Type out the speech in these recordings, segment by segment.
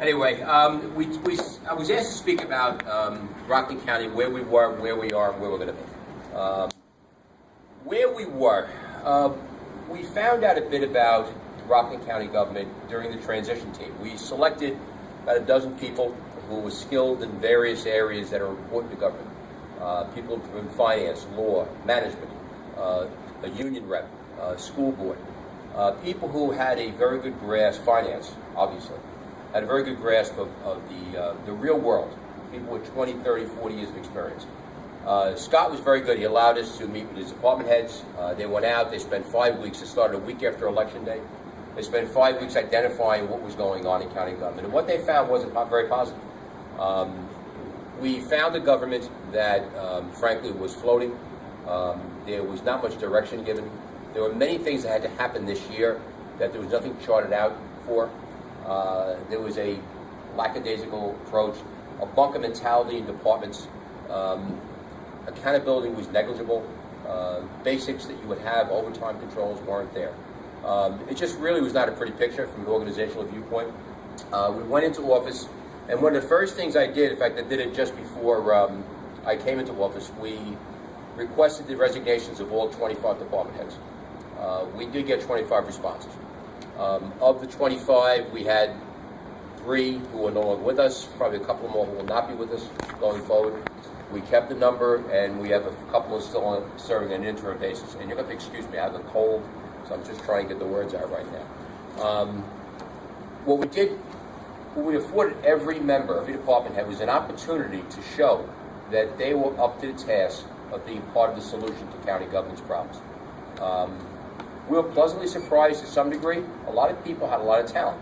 Anyway, I was asked to speak about Rockland County, where we were, where we are, and where we're going to be. Where we were, we found out a bit about Rockland County government during the transition team. We selected about a dozen people who were skilled in various areas that are important to government. People from finance, law, management, a union rep, school board. People who had a very good grasp, finance, obviously, had a very good grasp of the real world, people with 20, 30, 40 years of experience. Scott was very good. He allowed us to meet with his department heads. They went out, they spent 5 weeks. It started a week after Election Day. They spent 5 weeks identifying what was going on in county government. And what they found wasn't very positive. We found a government that, frankly, was floating. There was not much direction given. There were many things that had to happen this year that there was nothing charted out for. There was a lackadaisical approach, a bunker mentality in departments. Accountability was negligible. Basics that you would have, overtime controls, weren't there. It just really was not a pretty picture from an organizational viewpoint. We went into office, and one of the first things I did, in fact, I did it just before I came into office, we requested the resignations of all 25 department heads. We did get 25 responses. Of the 25, we had 3 who are no longer with us, probably a couple more who will not be with us going forward. We kept the number, and we have a couple of still on serving on an interim basis. And you're going to excuse me, I have a cold, so I'm just trying to get the words out right now. What we did, what we afforded every member, every department head, was an opportunity to show that they were up to the task of being part of the solution to county government's problems. We were pleasantly surprised to some degree. A lot of people had a lot of talent.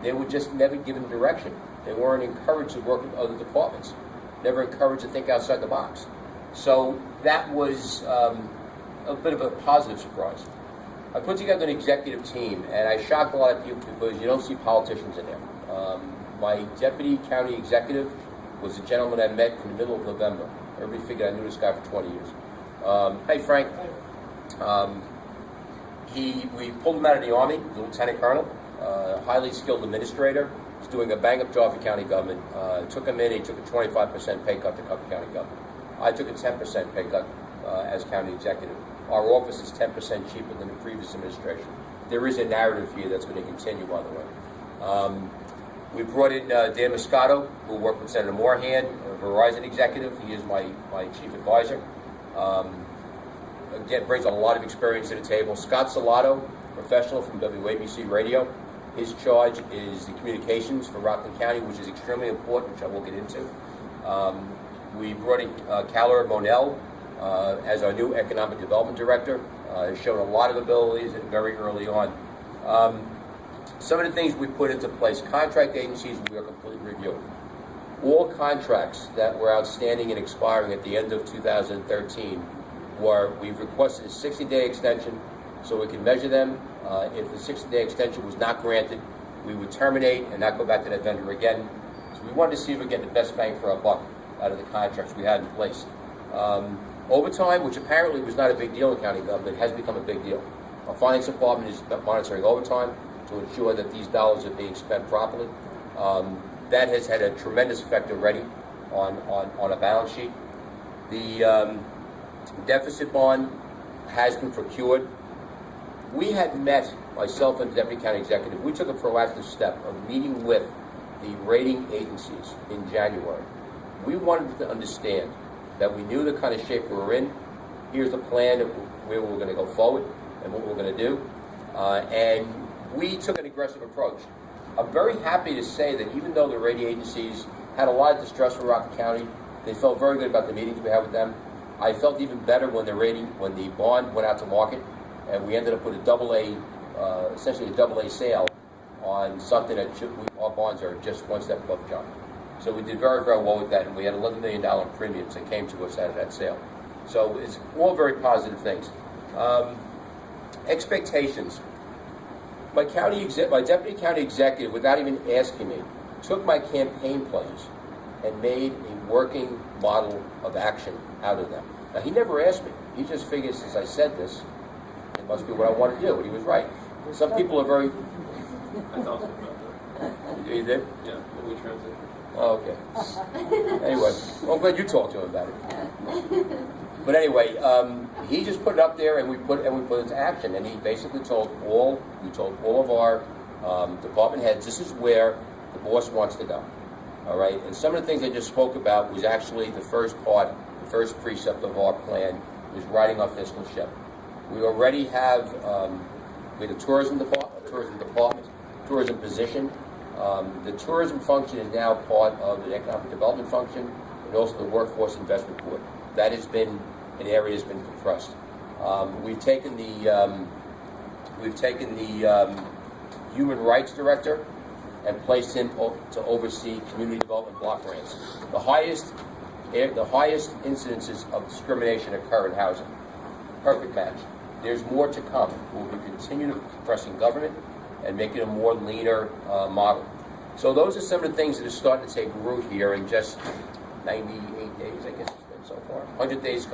They were just never given direction. They weren't encouraged to work with other departments, never encouraged to think outside the box. So that was a bit of a positive surprise. I put together an executive team, and I shocked a lot of people because you don't see politicians in there. My deputy county executive was a gentleman I met in the middle of November. Everybody figured I knew this guy for 20 years. Hey, Frank. We pulled him out of the Army, the lieutenant colonel, highly skilled administrator. He's doing a bang-up job for county government. Took him in, he took a 25% pay cut to cover county government. I took a 10% pay cut as county executive. Our office is 10% cheaper than the previous administration. There is a narrative here that's going to continue, by the way. We brought in Dan Moscato, who worked with Senator Moorhan, a Verizon executive. He is my chief advisor. Again, brings a lot of experience to the table. Scott Salato, professional from WABC Radio. His charge is the communications for Rockland County, which is extremely important, which I will get into. We brought in Calor Monell as our new economic development director. Has shown a lot of abilities very early on. Some of the things we put into place, contract agencies, we are completely reviewing. All contracts that were outstanding and expiring at the end of 2013 we've requested a 60-day extension so we can measure them. If the 60-day extension was not granted, we would terminate and not go back to that vendor again. So we wanted to see if we get the best bang for our buck out of the contracts we had in place. Overtime, which apparently was not a big deal in county government, has become a big deal. Our finance department is monitoring overtime to ensure that these dollars are being spent properly. That has had a tremendous effect already on a balance sheet. The deficit bond has been procured. We had met, myself and the Deputy County Executive, we took a proactive step of meeting with the rating agencies in January. We wanted to understand that we knew the kind of shape we were in. Here's the plan of where we're going to go forward and what we're going to do. And we took an aggressive approach. I'm very happy to say that even though the rating agencies had a lot of distrust for Rockland County, they felt very good about the meetings we had with them. I felt even better when the bond went out to market, and we ended up with essentially a double A sale on something that our bonds are just one step above junk. So we did very, very well with that, and we had $11 million in premiums that came to us out of that sale. So it's all very positive things. Expectations. My deputy county executive, without even asking me, took my campaign plans and made a working model of action out of them. Now, he never asked me. He just figured, since I said this, it must be what I want to do, and he was right. Some people are very... You did? Yeah, when we transitioned. Oh, okay. Anyway, well, I'm glad you talked to him about it. But anyway, he just put it up there, and we put it into action. And he basically told all of our department heads, this is where the boss wants to go. All right. And some of the things I just spoke about was actually the first precept of our plan was writing our fiscal ship. We already have we have a tourism department, tourism position. The tourism function is now part of the economic development function and also the workforce investment board. That has been an area that's been compressed. We've taken the human rights director and placed him to oversee community development block grants. The highest incidences of discrimination occur in housing. Perfect match. There's more to come. We'll be continuing compressing government and making a more leaner model. So those are some of the things that are starting to take root here in just 98 days, I guess it's been so far. 100 days.